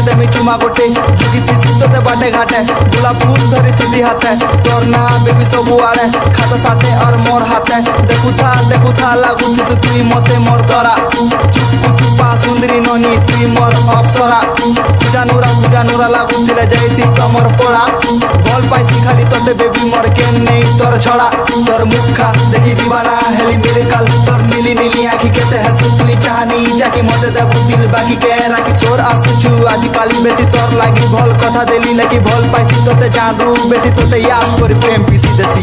দেমি চুমা গোটে যদি পিসি তোতে বাটে ঘাটে গোলাপ ফুল ধরি থিসি হাতে তোর না বেবি সবু আড়ে খাতা সাথে আর মোর হাতে দেখুথা লাগুথিস তুই মতে মোর দরা চুপু চুপা সুন্দরী ননি তুই মোর অপসরা খুজানুরা লাগুথিলে যাইছি তমর পড়া বল পাইছি খালি তোতে বেবি মোর কেন নেই তোর ছড়া তোর মুখা দেখি দিবানা হেলি মিরাকল তোর নীলি নীলি আঁখি কেতে হাসি তুই চাহানি যাকে মতে দেবু দিল বাকি কে রাখি সোর আসুছু আজি কালি বেশি তোর লাগি ভল কথা দেলি নাকি ভল পাইছি তোতে জাদু বেশি তোতে ইয়াদ করি প্রেম পিসি দেশি